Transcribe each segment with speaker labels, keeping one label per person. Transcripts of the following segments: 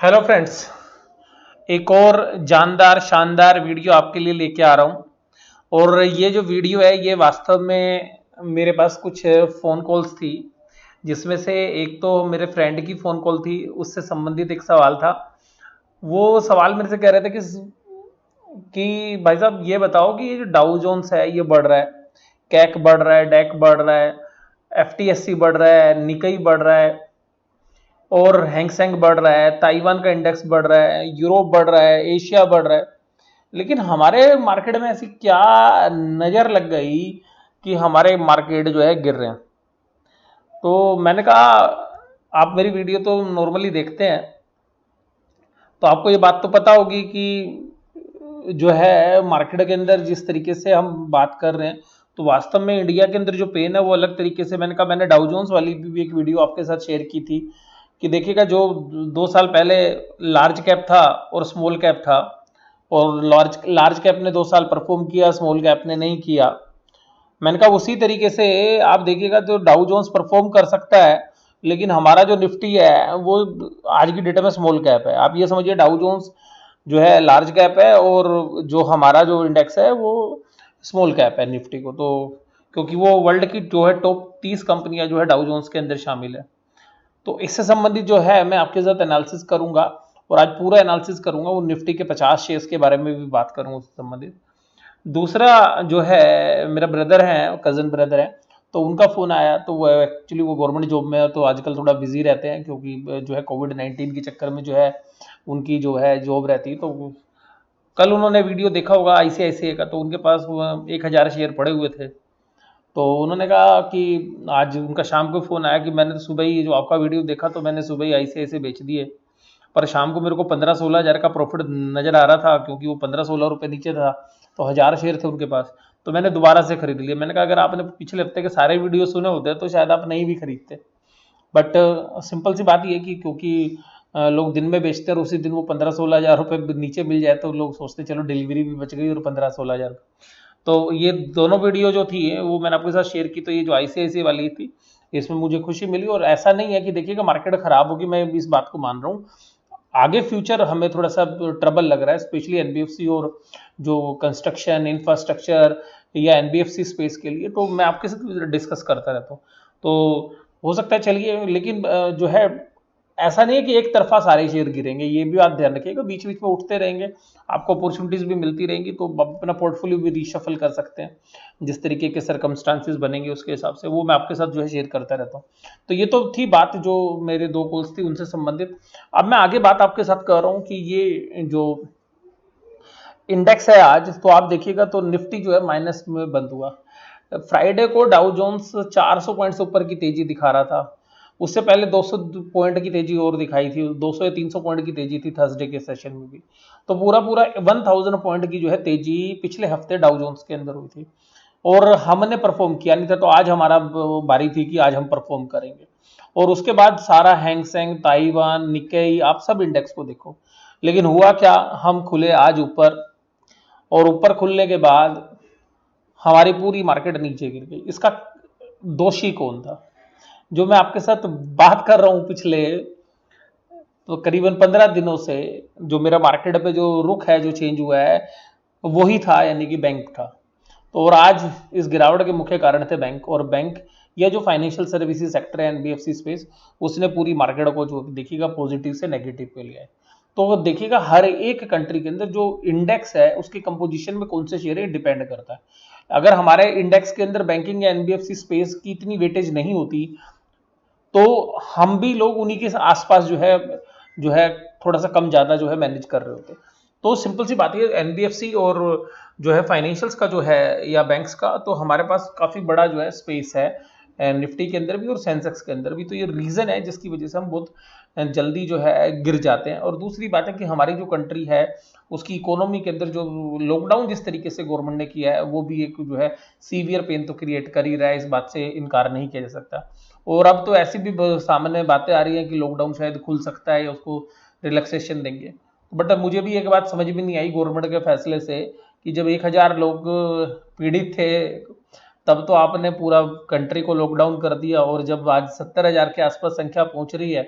Speaker 1: Hello friends. एक और जानदार शानदार वीडियो आपके लिए लेके आ रहा हूँ। और ये जो वीडियो है ये वास्तव में मेरे पास कुछ फ़ोन कॉल्स थी, जिसमें से एक तो मेरे फ्रेंड की फ़ोन कॉल थी, उससे संबंधित एक सवाल था। वो सवाल मेरे से कह रहे थे कि भाई साहब ये बताओ कि ये जो डाउ जोन्स है ये बढ़ रहा है, कैक बढ़ रहा है, डैक बढ़ रहा है, एफटीएससी बढ़ रहा है, निकई बढ़ रहा है और हैंगसेंग बढ़ रहा है, ताइवान का इंडेक्स बढ़ रहा है, यूरोप बढ़ रहा है, एशिया बढ़ रहा है, लेकिन हमारे मार्केट में ऐसी क्या नजर लग गई कि हमारे मार्केट जो है गिर रहे हैं। तो मैंने कहा आप मेरी वीडियो तो नॉर्मली देखते हैं, तो आपको ये बात तो पता होगी कि जो है मार्केट के अंदर जिस तरीके से हम बात कर रहे हैं, तो वास्तव में इंडिया के अंदर जो पेन है वो अलग तरीके से। मैंने कहा मैंने डाउ जोन्स वाली भी एक वीडियो आपके साथ शेयर की थी कि देखिएगा जो 2 साल पहले लार्ज कैप था और स्मॉल कैप था, और लार्ज लार्ज कैप ने 2 साल परफॉर्म किया, स्मॉल कैप ने नहीं किया। मैंने कहा उसी तरीके से आप देखिएगा तो डाउ जोन्स परफॉर्म कर सकता है, लेकिन हमारा जो निफ्टी है वो आज की डेट में स्मॉल कैप है। आप ये समझिए डाउ जोन्स जो है लार्ज कैप है और जो हमारा जो इंडेक्स है वो स्मॉल कैप है निफ्टी को। तो क्योंकि वो वर्ल्ड की जो है टॉप 30 कंपनियां जो है डाउ जोन्स के अंदर शामिल है। तो इससे संबंधित जो है मैं आपके साथ एनालिसिस करूंगा, और आज पूरा एनालिसिस करूंगा। वो निफ्टी के 50 शेयर्स के बारे में भी बात करूंगा उससे संबंधित। दूसरा जो है मेरा ब्रदर है, कजन ब्रदर है, तो उनका फ़ोन आया। तो वो एक्चुअली वो गवर्नमेंट जॉब में है, तो आजकल थोड़ा बिजी रहते हैं क्योंकि जो है कोविड-19 के चक्कर में जो है उनकी जो है जॉब रहती है। तो कल उन्होंने वीडियो देखा होगा आईसीआईसीआई का, तो उनके पास 1000 शेयर पड़े हुए थे। तो उन्होंने कहा कि आज उनका शाम को फ़ोन आया कि मैंने तो सुबह ही जो आपका वीडियो देखा, तो मैंने सुबह ही आईसीआईसीआई बेच दिए। पर शाम को मेरे को 15-16 हज़ार का प्रॉफिट नज़र आ रहा था, क्योंकि वो 15-16 रुपये नीचे था। तो 1000 शेयर थे उनके पास, तो मैंने दोबारा से खरीद लिए। मैंने कहा अगर आपने पिछले हफ्ते के सारे वीडियो सुने होते तो शायद आप नहीं भी खरीदते। बट सिंपल सी बात ये कि क्योंकि लोग दिन में बेचते हैं और उसी दिन वो 15-16 हज़ार रुपये नीचे मिल जाए, तो लोग सोचते चलो डिलीवरी भी बच गई और 15-16 हज़ार। तो ये दोनों वीडियो जो थी वो मैंने आपके साथ शेयर की। तो ये जो आईसीआईसीआई वाली थी इसमें मुझे खुशी मिली, और ऐसा नहीं है कि देखिएगा मार्केट खराब होगी, मैं इस बात को मान रहा हूँ। आगे फ्यूचर हमें थोड़ा सा ट्रबल लग रहा है, स्पेशली एनबीएफसी और जो कंस्ट्रक्शन इंफ्रास्ट्रक्चर या एनबीएफसी स्पेस के लिए। तो मैं आपके साथ डिस्कस करता रहता हूँ। तो हो सकता है चलिए, लेकिन जो है ऐसा नहीं है कि एक तरफा सारे शेयर गिरेंगे, ये भी आप ध्यान रखिएगा। बीच बीच में उठते रहेंगे, आपको अपॉर्चुनिटीज भी मिलती रहेंगी, तो आप अपना पोर्टफोलियो भी रीशफल कर सकते हैं। जिस तरीके के सर्कमस्टांसिस बनेंगे उसके हिसाब से वो मैं आपके साथ जो है शेयर करता रहता हूँ। तो ये तो थी बात जो मेरे 2 कॉल्स थी उनसे संबंधित। अब मैं आगे बात आपके साथ कर रहा हूँ कि ये जो इंडेक्स है आज, तो आप देखिएगा तो निफ्टी जो है माइनस में बंद हुआ। फ्राइडे को डाउ जोन्स 400 पॉइंट से ऊपर की तेजी दिखा रहा था। उससे पहले 200 पॉइंट की तेजी और दिखाई थी, 200 या 300 पॉइंट की तेजी थी थर्सडे के सेशन में भी। तो पूरा पूरा 1000 पॉइंट की जो है तेजी पिछले हफ्ते डाउ जोन्स के अंदर हुई थी, और हमने परफॉर्म किया नहीं था। तो आज हमारा बारी थी कि आज हम परफॉर्म करेंगे। और उसके बाद सारा हैंगसेंग, ताइवान, निक्केई, आप सब इंडेक्स को देखो। लेकिन हुआ क्या, हम खुले आज ऊपर, और ऊपर खुलने के बाद हमारी पूरी मार्केट नीचे गिर गई। इसका दोषी कौन था? जो मैं आपके साथ बात कर रहा हूं पिछले तो करीबन 15 दिनों से, जो मेरा मार्केट पे जो रुख है, जो चेंज हुआ है, वही था, यानी कि बैंक था। तो और आज इस गिरावट के मुख्य कारण थे बैंक। और बैंक या जो फाइनेंशियल सर्विसेज सेक्टर है, एनबीएफसी स्पेस, उसने पूरी मार्केट को जो देखिएगा पॉजिटिव से नेगेटिव पे लिया है। तो देखिएगा हर एक कंट्री के अंदर जो इंडेक्स है उसकी कंपोजिशन में कौन से शेयर है डिपेंड करता है। अगर हमारे इंडेक्स के अंदर बैंकिंग या एनबीएफसी स्पेस की इतनी वेटेज नहीं होती, तो हम भी लोग उन्हीं के आसपास जो है थोड़ा सा कम ज्यादा जो है मैनेज कर रहे होते। तो सिंपल सी बात है, एनबीएफसी और जो है फाइनेंशियल्स का जो है या बैंक्स का, तो हमारे पास काफी बड़ा जो है स्पेस है निफ्टी के अंदर भी और सेंसेक्स के अंदर भी। तो ये रीजन है जिसकी वजह से हम बहुत जल्दी जो है गिर जाते हैं। और दूसरी बात है कि हमारी जो कंट्री है उसकी इकोनॉमी के अंदर जो लॉकडाउन जिस तरीके से गवर्नमेंट ने किया है, वो भी एक जो है सीवियर पेन तो क्रिएट कर ही रहा है, इस बात से इनकार नहीं किया जा सकता। और अब तो ऐसी भी सामने बातें आ रही हैं कि लॉकडाउन शायद खुल सकता है या उसको रिलैक्सेशन देंगे। बट अब मुझे भी एक बात समझ में नहीं आई गवर्नमेंट के फैसले से, कि जब 1000 लोग पीड़ित थे तब तो आपने पूरा कंट्री को लॉकडाउन कर दिया, और जब आज 70,000 के आसपास संख्या पहुंच रही है,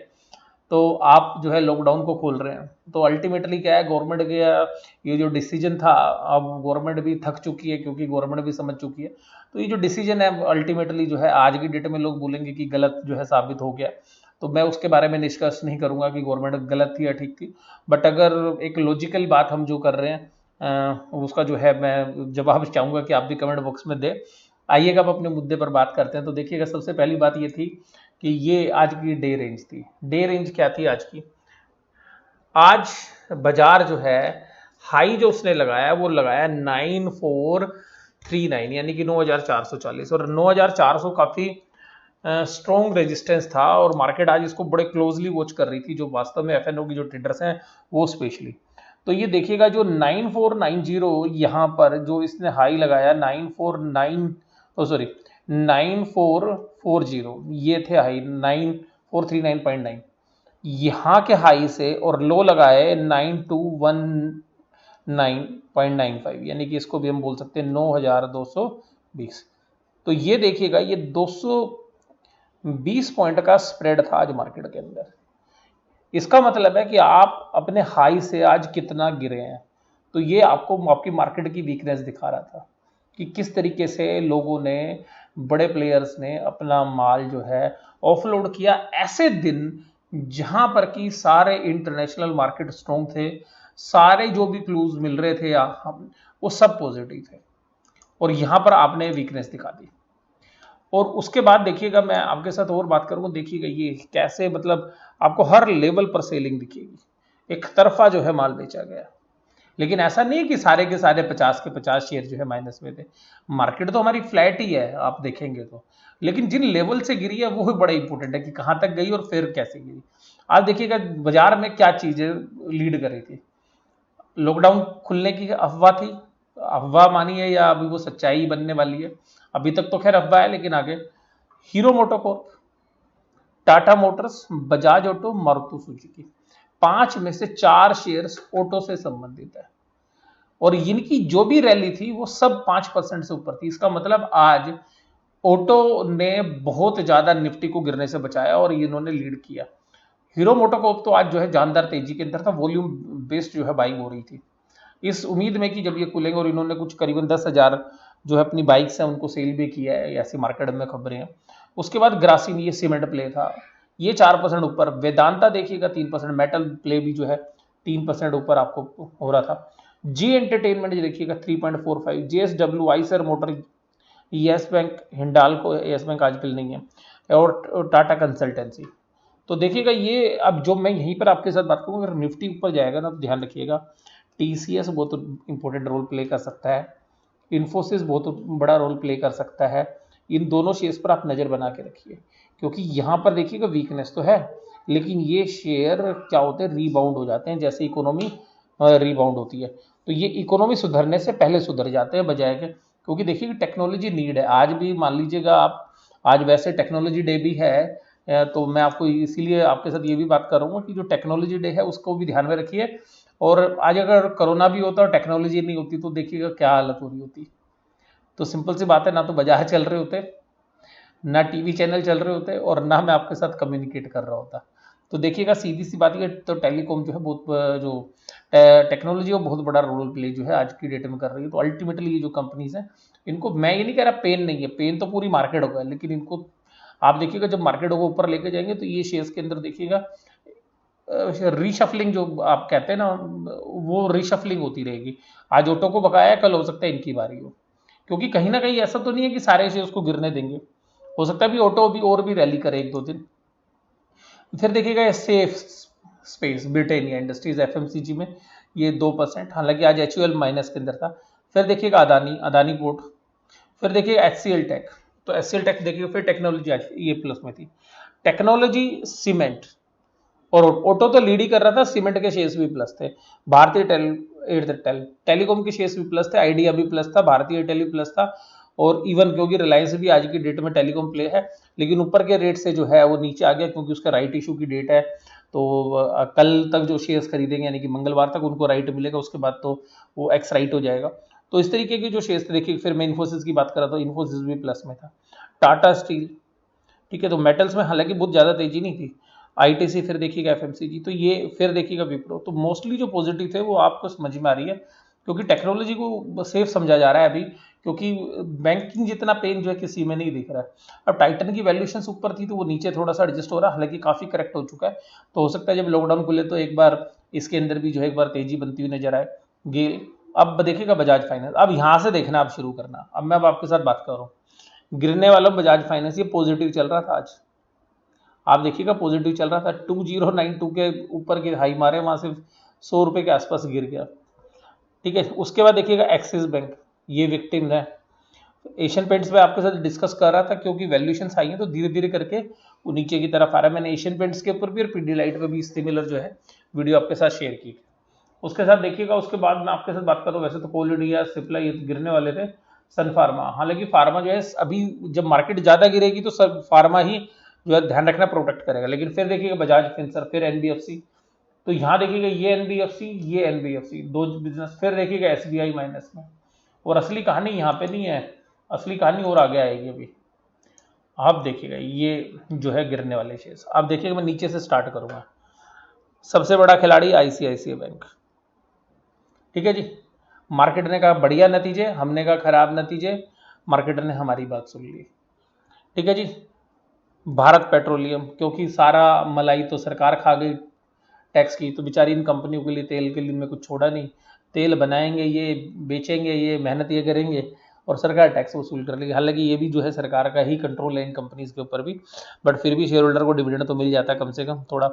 Speaker 1: तो आप जो है लॉकडाउन को खोल रहे हैं। तो अल्टीमेटली क्या है, गवर्नमेंट का ये जो डिसीजन था, अब गवर्नमेंट भी थक चुकी है क्योंकि गवर्नमेंट भी समझ चुकी है। तो ये जो डिसीजन है अल्टीमेटली जो है आज की डेट में लोग बोलेंगे कि गलत जो है साबित हो गया। तो मैं उसके बारे में निष्कर्ष नहीं करूंगा कि गवर्नमेंट गलत थी या ठीक थी, बट अगर एक लॉजिकल बात हम जो कर रहे हैं उसका जो है मैं जवाब चाहूंगा कि आप भी कमेंट बॉक्स में दें। आइएगा अब अपने मुद्दे पर बात करते हैं। तो देखिएगा, सबसे पहली बात ये थी कि ये आज की डे रेंज थी। डे रेंज क्या थी आज की? आज बाजार जो है हाई जो उसने लगाया वो लगाया 9439, यानी कि 9440, और 9400 काफी स्ट्रॉन्ग रेजिस्टेंस था और मार्केट आज इसको बड़े क्लोजली वॉच कर रही थी, जो वास्तव में एफएनओ की जो ट्रेडर्स हैं वो स्पेशली। तो ये देखिएगा जो 9490 यहाँ पर जो इसने हाई लगाया 949, ओ सॉरी 9440, ये थे हाई 9439.9, यहाँ के हाई से और लो लगाए 9219.95, यानी कि इसको भी हम बोल सकते हैं 9220। तो ये देखिएगा ये 220 पॉइंट का स्प्रेड था आज मार्केट के अंदर। इसका मतलब है कि आप अपने हाई से आज कितना गिरे हैं। तो ये आपको आपकी मार्केट की वीकनेस दिखा रहा था कि किस तरीके से लोगों ने, बड़े प्लेयर्स ने अपना माल जो है ऑफलोड किया ऐसे दिन जहां पर कि सारे इंटरनेशनल मार्केट स्ट्रॉन्ग थे, सारे जो भी क्लूज मिल रहे थे वो सब पॉजिटिव थे, और यहां पर आपने वीकनेस दिखा दी। और उसके बाद देखिएगा, मैं आपके साथ और बात करूंगा, देखिएगा ये कैसे, मतलब आपको हर लेवल पर सेलिंग दिखेगी, एक तरफा जो है माल बेचा गया। लेकिन ऐसा नहीं है कि सारे के सारे 50 के 50 शेयर जो है माइनस में थे। मार्केट तो हमारी फ्लैट ही है आप देखेंगे तो, लेकिन जिन लेवल से गिरी है वो भी बड़ा इंपॉर्टेंट है कि कहां तक गई और फिर कैसे गिरी। आप देखिएगा बाजार में क्या चीजें लीड कर रही थी। लॉकडाउन खुलने की अफवाह थी, अफवाह मानी है या अभी वो सच्चाई बनने वाली है, अभी तक तो खैर अफवाह है, लेकिन आगे hero MotoCorp, Tata Motors, Bajaj auto, Maruti Suzuki, 5 में से 4 शेयर्स ऑटो से संबंधित है, और इनकी जो भी रैली थी वो सब 5% से ऊपर थी। इसका मतलब आज ऑटो ने बहुत ज्यादा निफ्टी को गिरने से बचाया और इन्होंने लीड किया। हीरो मोटोकॉर्प तो आज जो है जानदार तेजी के अंदर था, वॉल्यूम बेस्ड जो है बाइंग हो रही थी, इस उम्मीद में कि जब ये खुलेंगे, और इन्होंने कुछ करीबन 10,000 जो है अपनी बाइक्स हैं उनको सेल भी किया है, ऐसी मार्केट में खबरें हैं। उसके बाद ग्रासिम, ये सीमेंट प्ले था, ये 4% ऊपर। वेदांता देखिएगा 3%, मेटल प्ले भी जो है 3% ऊपर आपको हो रहा था। जी एंटरटेनमेंट देखिएगा 3.45, JSW, Eicher motor, yes bank, Hindalco, yes bank आजकल नहीं है, और टाटा कंसल्टेंसी। तो देखिएगा ये, अब जो मैं यहीं पर आपके साथ बात करूँ, अगर निफ्टी ऊपर जाएगा ना तो ध्यान रखिएगा टीसीएस बहुत इंपॉर्टेंट रोल प्ले कर सकता है, इन्फोसिस बहुत बड़ा रोल प्ले कर सकता है। इन दोनों शेयर्स पर आप नज़र बना के रखिए, क्योंकि यहाँ पर देखिएगा वीकनेस तो है, लेकिन ये शेयर क्या होते हैं, रीबाउंड हो जाते हैं जैसे इकोनॉमी रीबाउंड होती है। तो ये इकोनॉमी सुधरने से पहले सुधर जाते हैं बजाय के, क्योंकि देखिए टेक्नोलॉजी नीड है। आज भी मान लीजिएगा आप, आज वैसे टेक्नोलॉजी डे भी है, तो मैं आपको इसीलिए आपके साथ ये भी बात करूंगा कि जो टेक्नोलॉजी डे है उसको भी ध्यान में रखिए। और आज अगर कोरोना भी होता और टेक्नोलॉजी नहीं होती तो देखिएगा क्या हालत हो रही होती। तो सिंपल सी बात है, ना तो बाजार चल रहे होते, ना टीवी चैनल चल रहे होते, और ना मैं आपके साथ कम्युनिकेट कर रहा होता। तो देखिएगा सीधी सी बात है, तो टेलीकॉम जो है बहुत जो टेक्नोलॉजी वो बहुत बड़ा रोल प्ले जो है आज की डेट में कर रही है। तो अल्टीमेटली ये जो कंपनीज हैं, इनको मैं ये नहीं कह रहा पेन नहीं है, पेन तो पूरी मार्केट होगा, लेकिन इनको आप देखिएगा जब मार्केट को ऊपर लेके जाएंगे तो ये शेयर्स के अंदर देखिएगा रीशफलिंग जो आप कहते हैं ना, वो रीशफलिंग होती रहेगी। आज ऑटो को बकाया, कल हो सकता है इनकी बारी हो, क्योंकि कहीं ना कहीं ऐसा तो नहीं है कि सारे शेयर्स को गिरने देंगे, हो सकता है भी ऑटो भी और भी रैली करे 1-2 दिन। फिर देखिएगा सेफ स्पेस, ब्रिटेनिया इंडस्ट्रीज एफएमसीजी में ये 2%, हालांकि आज एचयूएल माइनस के अंदर था। फिर देखिएगा अदानी, अदानी पोर्ट, फिर देखिएगा एचसीएल टेक। तो एचसीएल टेक देखिएगा, फिर टेक्नोलॉजी आज ये प्लस में थी, टेक्नोलॉजी, सीमेंट और ऑटो तो लीड ही कर रहा था, सीमेंट के शेयर्स भी प्लस थे। भारतीय टेलीकॉम के शेयर्स भी प्लस थे, आइडिया भी प्लस था, भारतीय एयरटेल भी प्लस था, और इवन क्योंकि रिलायंस भी आज की डेट में टेलीकॉम प्ले है, लेकिन ऊपर के रेट से जो है वो नीचे आ गया क्योंकि उसका राइट इशू की डेट है। तो कल तक जो शेयर्स खरीदेंगे, यानी कि मंगलवार तक उनको राइट मिलेगा, उसके बाद तो वो एक्स राइट हो जाएगा। तो इस तरीके के जो शेयर्स थे, देखिए फिर मैं इन्फोसिस की बात कर रहा था, इन्फोसिस भी प्लस में था। टाटा स्टील, ठीक है, तो मेटल्स में हालांकि बहुत ज़्यादा तेजी नहीं थी। आईटीसी फिर देखिएगा एफएमसीजी, तो ये फिर देखिएगा विप्रो। तो मोस्टली जो पॉजिटिव थे वो आपको समझ में आ रही है, क्योंकि टेक्नोलॉजी को सेफ समझा जा रहा है अभी, क्योंकि बैंकिंग जितना पेन जो है किसी में नहीं दिख रहा है। अब टाइटन की वैल्यूएशन ऊपर थी तो वो नीचे थोड़ा सा एडजस्ट हो रहा है, हालांकि काफी करेक्ट हो चुका है। तो हो सकता है जब लॉकडाउन खुले तो एक बार इसके अंदर भी जो है एक बार तेजी बनती हुई नजर आए। गेल, अब देखिएगा बजाज फाइनेंस, अब यहाँ से देखना आप शुरू करना। अब मैं अब आपके साथ बात कर रहा हूँ गिरने वाला बजाज फाइनेंस, ये पॉजिटिव चल रहा था आज, आप देखिएगा पॉजिटिव चल रहा था, 2092 के ऊपर के हाई मारे, वहां से 100 रुपए के आसपास गिर गया। ठीक है, उसके बाद देखिएगा एक्सिस बैंक, ये विक्टिम है। एशियन पेंट्स में आपके साथ डिस्कस कर रहा था, क्योंकि वैल्यूएशन आई है तो धीरे धीरे करके वो नीचे की तरफ आ रहा है। मैंने एशियन पेंट्स के ऊपर भी और पीडीलाइट पे भी सिमिलर जो है वीडियो आपके साथ शेयर की। उसके साथ देखिएगा, उसके बाद मैं आपके साथ बात करूँ, वैसे तो कोल इंडिया, सिप्ला ये गिरने वाले थे, सन फार्मा, हालांकि फार्मा जो है अभी जब मार्केट ज्यादा गिरेगी तो सब फार्मा ही जो है ध्यान रखना प्रोटेक्ट करेगा। लेकिन फिर देखिएगा बजाज फिंसर, फिर एनबीएफसी, तो यहाँ देखिएगा ये एनबीएफसी, ये एनबीएफसी, दो बिजनेस, फिर देखिएगा एसबीआई माइनस में। और असली कहानी यहाँ पे नहीं है, असली कहानी और आगे आएगी अभी। आप देखिएगा ये जो है गिरने वाले शेयर्स, आप देखिएगा मैं नीचे से स्टार्ट करूंगा। सबसे बड़ा खिलाड़ी आईसीआईसीआई बैंक, ठीक है जी। मार्केट ने कहा बढ़िया नतीजे, हमने कहा खराब नतीजे, मार्केट ने हमारी बात सुन ली। ठीक है जी। भारत पेट्रोलियम, क्योंकि सारा मलाई तो सरकार खा गई टैक्स की, तो बेचारी इन कंपनियों के लिए तेल के लिए में कुछ छोड़ा नहीं, तेल बनाएंगे ये, बेचेंगे ये, मेहनत ये करेंगे और सरकार टैक्स वसूल कर लेगी। हालांकि ये भी जो है सरकार का ही कंट्रोल है इन कंपनीज के ऊपर भी, बट फिर भी शेयर होल्डर को डिविडेंड तो मिल जाता है कम से कम थोड़ा।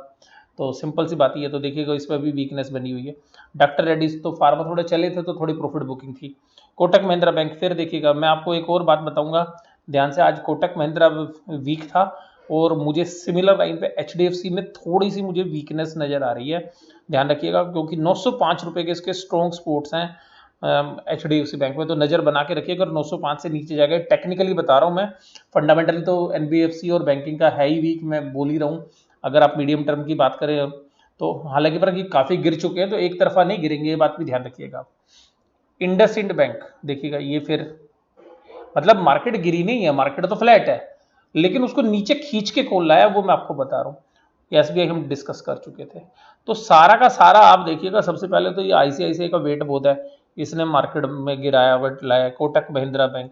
Speaker 1: तो सिंपल सी बात ही है। तो देखिएगा इस पर भी वीकनेस बनी हुई है। डॉक्टर रेड्डीज तो फार्मा थोड़े चले थे तो थोड़ी प्रॉफिट बुकिंग थी। कोटक महिंद्रा बैंक, फिर देखिएगा मैं आपको एक और बात बताऊंगा ध्यान से, आज कोटक महिंद्रा वीक था और मुझे सिमिलर लाइन पे एचडीएफसी में थोड़ी सी मुझे वीकनेस नजर आ रही है, ध्यान रखिएगा, क्योंकि 905 रुपए के इसके स्ट्रॉन्ग सपोर्ट्स हैं एचडीएफसी बैंक में, तो नजर बना के रखिए। अगर 905 से नीचे जाएगा, टेक्निकली बता रहा हूं मैं, फंडामेंटली तो एनबीएफसी और बैंकिंग का है ही वीक, मैं बोल ही रहा हूं। अगर आप मीडियम टर्म की बात करें तो हालांकि पर काफी गिर चुके हैं, तो एक तरफा नहीं गिरेंगे, ये बात भी ध्यान रखिएगा। इंडसइंड बैंक देखिएगा, ये फिर मतलब मार्केट गिरी नहीं है, मार्केट तो फ्लैट है, लेकिन उसको नीचे खींच के कौन लाया वो मैं आपको बता रहा हूँ। एसबीआई हम डिस्कस कर चुके थे। तो सारा का सारा आप देखिएगा, सबसे पहले तो ये आईसीआईसीआई का वेट बहुत है, इसने मार्केट में गिराया वेट लाया। कोटक महिंद्रा बैंक,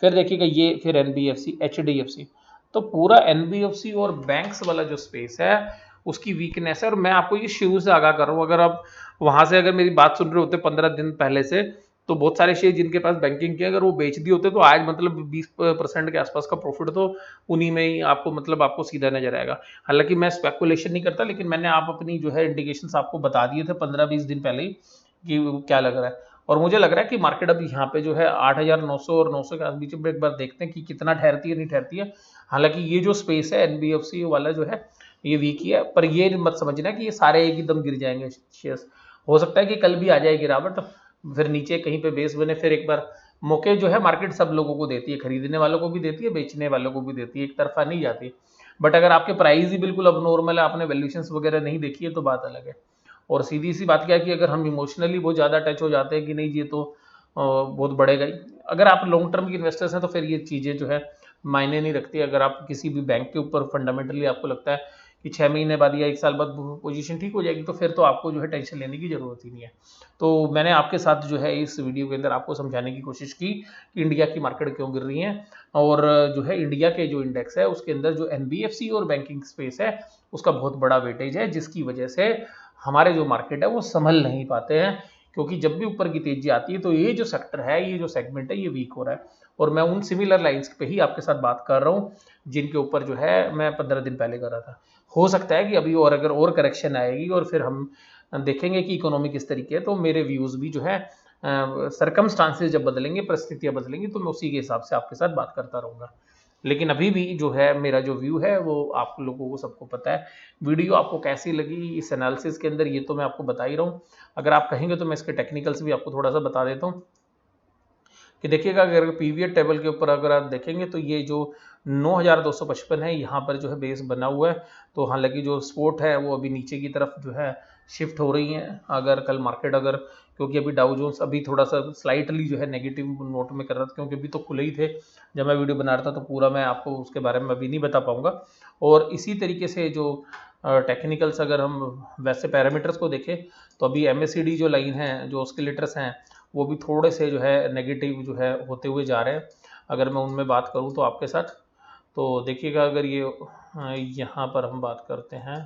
Speaker 1: फिर देखिएगा ये, फिर एनबीएफसी, एचडीएफसी, तो पूरा एनबीएफसी और बैंक्स वाला जो स्पेस है उसकी वीकनेस है। और मैं आपको ये शुरू से आगाह कर रहा हूँ, अगर आप वहां से अगर मेरी बात सुन रहे होते 15 दिन पहले से, तो बहुत सारे शेयर जिनके पास बैंकिंग के अगर वो बेच दिए होते तो आज मतलब 20% के आसपास का प्रॉफिट तो उन्हीं में ही आपको मतलब आपको सीधा नजर आएगा। हालांकि मैं स्पेकुलेशन नहीं करता, लेकिन मैंने आप अपनी जो है इंडिकेशंस आपको बता दिए थे 15-20 दिन पहले ही कि क्या लग रहा है। और मुझे लग रहा है कि मार्केट अभी यहाँ पे जो है 8,900 और 900 के बीच में एक बार देखते हैं कि कितना ठहरती है नहीं ठहरती है। हालांकि ये जो स्पेस है एनबीएफसी वाला जो है ये वीक ही है, पर ये मत समझना कि ये सारे एक ही दम गिर जाएंगे शेयर्स। हो सकता है कि कल भी आ जाए गिरावट, फिर नीचे कहीं पे बेस बने, फिर एक बार मौके जो है मार्केट सब लोगों को देती है, खरीदने वालों को भी देती है, बेचने वालों को भी देती है, एक तरफा नहीं जाती। बट अगर आपके प्राइस ही बिल्कुल अब नॉर्मल है, आपने वैल्यूएशंस वगैरह नहीं देखी है तो बात अलग है। और सीधी सी बात क्या है कि अगर हम इमोशनली बहुत ज़्यादा टच हो जाते हैं कि नहीं ये तो बहुत बढ़ेगा ही, अगर आप लॉन्ग टर्म के इन्वेस्टर्स हैं तो फिर ये चीज़ें जो है मायने नहीं रखती। अगर आप किसी भी बैंक के ऊपर फंडामेंटली आपको लगता है कि 6 महीने बाद या 1 साल बाद पोजीशन ठीक हो जाएगी, तो फिर तो आपको जो है टेंशन लेने की जरूरत ही नहीं है। तो मैंने आपके साथ जो है इस वीडियो के अंदर आपको समझाने की कोशिश की कि इंडिया की मार्केट क्यों गिर रही है, और जो है इंडिया के जो इंडेक्स है उसके अंदर जो एनबीएफसी और बैंकिंग स्पेस है उसका बहुत बड़ा वेटेज है, जिसकी वजह से हमारे जो मार्केट है वो संभल नहीं पाते हैं। क्योंकि जब भी ऊपर की तेजी आती है तो ये जो सेक्टर है, ये जो सेगमेंट है, ये वीक हो रहा है। और मैं उन सिमिलर लाइंस पे ही आपके साथ बात कर रहा हूँ जिनके ऊपर जो है मैं 15 दिन पहले कर रहा था। हो सकता है कि अभी और अगर और करेक्शन आएगी और फिर हम देखेंगे कि इकोनॉमी किस तरीके है, तो मेरे व्यूज भी जो है सरकमस्टांसेस जब बदलेंगे, परिस्थितियां बदलेंगी, तो मैं उसी के हिसाब से आपके साथ बात करता रहूंगा। लेकिन अभी भी जो है मेरा जो व्यू है वो आप लोगों को सबको पता है। वीडियो आपको कैसी लगी इस एनालिसिस के अंदर ये तो मैं आपको बता ही रहा हूँ। अगर आप कहेंगे तो मैं इसके टेक्निकल्स भी आपको थोड़ा सा बता देता हूँ कि देखिएगा, अगर पीवीएट टेबल के ऊपर अगर आप देखेंगे तो ये जो 9,255 है यहाँ पर जो है बेस बना हुआ है। तो हालांकि जो सपोर्ट है वो अभी नीचे की तरफ जो है शिफ्ट हो रही है। अगर कल मार्केट अगर, क्योंकि अभी डाउ जोन्स अभी थोड़ा सा स्लाइटली जो है नेगेटिव नोट में कर रहा था, क्योंकि अभी तो खुले ही थे जब मैं वीडियो बना रहा था, तो पूरा मैं आपको उसके बारे में अभी नहीं बता पाऊंगा। और इसी तरीके से जो टेक्निकल्स अगर हम वैसे पैरामीटर्स को देखें तो अभी MACD जो लाइन है, जो ऑस्किलेटर्स हैं, वो भी थोड़े से जो है नेगेटिव जो है होते हुए जा रहे हैं। अगर मैं उनमें बात करूं तो आपके साथ, तो देखिएगा अगर ये यहाँ पर हम बात करते हैं,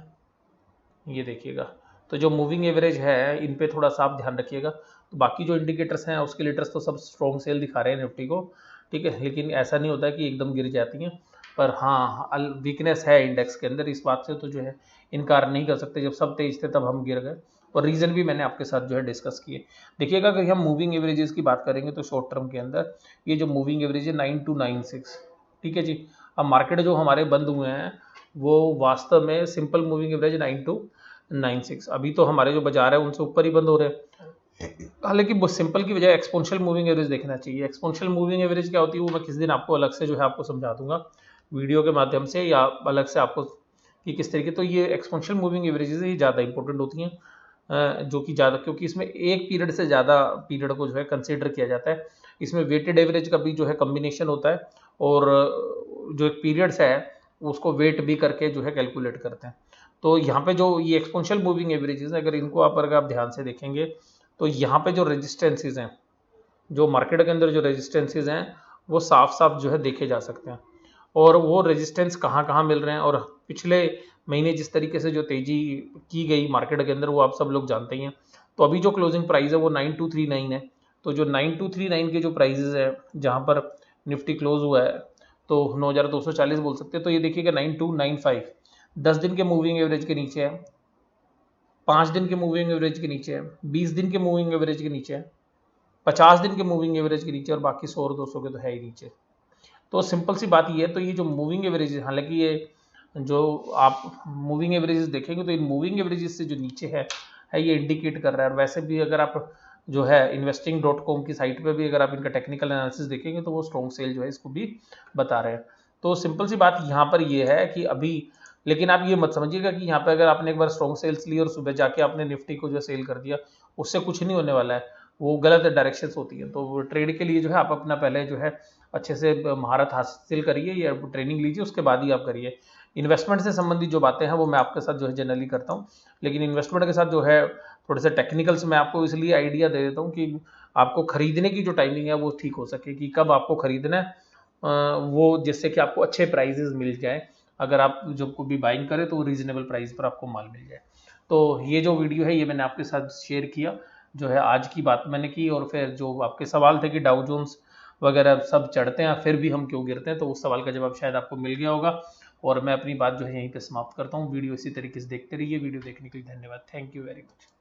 Speaker 1: ये देखिएगा, तो जो मूविंग एवरेज है इन पे थोड़ा सा आप ध्यान रखिएगा। तो बाकी जो इंडिकेटर्स हैं, ऑस्किलेटर्स तो सब स्ट्रॉन्ग सेल दिखा रहे हैं निफ्टी को, ठीक है, लेकिन ऐसा नहीं होता कि एकदम गिर जाती हैं, पर हाँ वीकनेस है इंडेक्स के अंदर, इस बात से तो जो है इनकार नहीं कर सकते। जब सब तेज थे तब हम गिर गए, और रीज़न भी मैंने आपके साथ जो है डिस्कस किए। देखिएगा अगर हम मूविंग एवरेजेस की बात करेंगे तो शॉर्ट टर्म के अंदर ये जो मूविंग एवरेज है 9296, ठीक है जी। अब मार्केट जो हमारे बंद हुए हैं वो वास्तव में सिंपल मूविंग एवरेज 9296, अभी तो हमारे जो बाजार है उनसे ऊपर ही बंद हो रहे हैं। हालांकि वो सिंपल की बजाय एक्सपोनेंशियल मूविंग एवरेज देखना चाहिए। एक्सपोनेंशियल मूविंग एवरेज क्या होती है वो मैं किस दिन आपको अलग से जो है आपको समझा दूंगा वीडियो के माध्यम से, या अलग से आपको कि किस तरीके। तो ये एक्सपोनेंशियल मूविंग एवरेजेस ही ज़्यादा इंपॉर्टेंट होती हैं, जो कि ज़्यादा, क्योंकि इसमें एक पीरियड से ज़्यादा पीरियड को जो है कंसिडर किया जाता है। इसमें वेटेड एवरेज का भी जो है कम्बिनेशन होता है, और जो एक पीरियड्स है उसको वेट भी करके जो है कैलकुलेट करते हैं। तो यहाँ पे जो ये एक्सपोनेंशियल मूविंग एवरेजेस है, अगर आप ध्यान से देखेंगे तो यहाँ पे जो रेजिस्टेंसेज हैं, जो मार्केट के अंदर जो रेजिस्टेंसेज हैं वो साफ साफ जो है देखे जा सकते हैं। और वो रेजिस्टेंस कहाँ कहाँ मिल रहे हैं, और पिछले महीने जिस तरीके से जो तेजी की गई मार्केट के अंदर वो आप सब लोग जानते ही हैं। तो अभी जो क्लोजिंग प्राइस है वो 9239 है। तो जो 9239 के जो प्राइजेज है जहाँ पर निफ्टी क्लोज हुआ है, तो 9240 बोल सकते हैं। तो ये देखिएगा 9295 10 दिन के मूविंग एवरेज के नीचे है, 5 दिन के मूविंग एवरेज के नीचे है, 20 दिन के मूविंग एवरेज के नीचे है, 50 दिन के मूविंग एवरेज के नीचे, और बाकी 100 और 200 के तो है ही नीचे। तो सिंपल सी बात ये है। तो ये जो मूविंग एवरेज, हालांकि ये जो आप मूविंग एवरेजेस देखेंगे तो इन मूविंग एवरेजेस से जो नीचे है ये इंडिकेट कर रहा है। और वैसे भी अगर आप जो है investing.com की साइट पे भी अगर आप इनका टेक्निकल एनालिसिस देखेंगे तो वो स्ट्रॉन्ग सेल जो है इसको भी बता रहे हैं। तो सिंपल सी बात यहाँ पर ये है कि अभी, लेकिन आप ये मत समझिएगा कि यहाँ पे अगर आपने एक बार स्ट्रॉन्ग सेल्स ली और सुबह जाके आपने निफ्टी को जो सेल कर दिया, उससे कुछ नहीं होने वाला है, वो गलत डायरेक्शन होती है। तो ट्रेड के लिए जो है आप अपना पहले जो है अच्छे से महारत हासिल करिए या ट्रेनिंग लीजिए, उसके बाद ही आप करिए। इन्वेस्टमेंट से संबंधित जो बातें हैं वो मैं आपके साथ जो है जनरली करता हूँ, लेकिन इन्वेस्टमेंट के साथ जो है थोड़े से टेक्निकल्स मैं आपको इसलिए आइडिया दे देता हूँ कि आपको खरीदने की जो टाइमिंग है वो ठीक हो सके, कि कब आपको खरीदना है, वो जिससे कि आपको अच्छे प्राइजेस मिल जाए। अगर आप जो को भी बाइंग करें तो रीजनेबल प्राइस पर आपको माल मिल जाए। तो ये जो वीडियो है ये मैंने आपके साथ शेयर किया, जो है आज की बात मैंने की। और फिर जो आपके सवाल थे कि डाउ जोन्स वगैरह सब चढ़ते हैं फिर भी हम क्यों गिरते हैं, तो उस सवाल का जवाब शायद आपको मिल गया होगा। और मैं अपनी बात जो है यहीं पे समाप्त करता हूँ। वीडियो इसी तरीके से देखते रहिए। वीडियो देखने के लिए धन्यवाद। Thank you very much.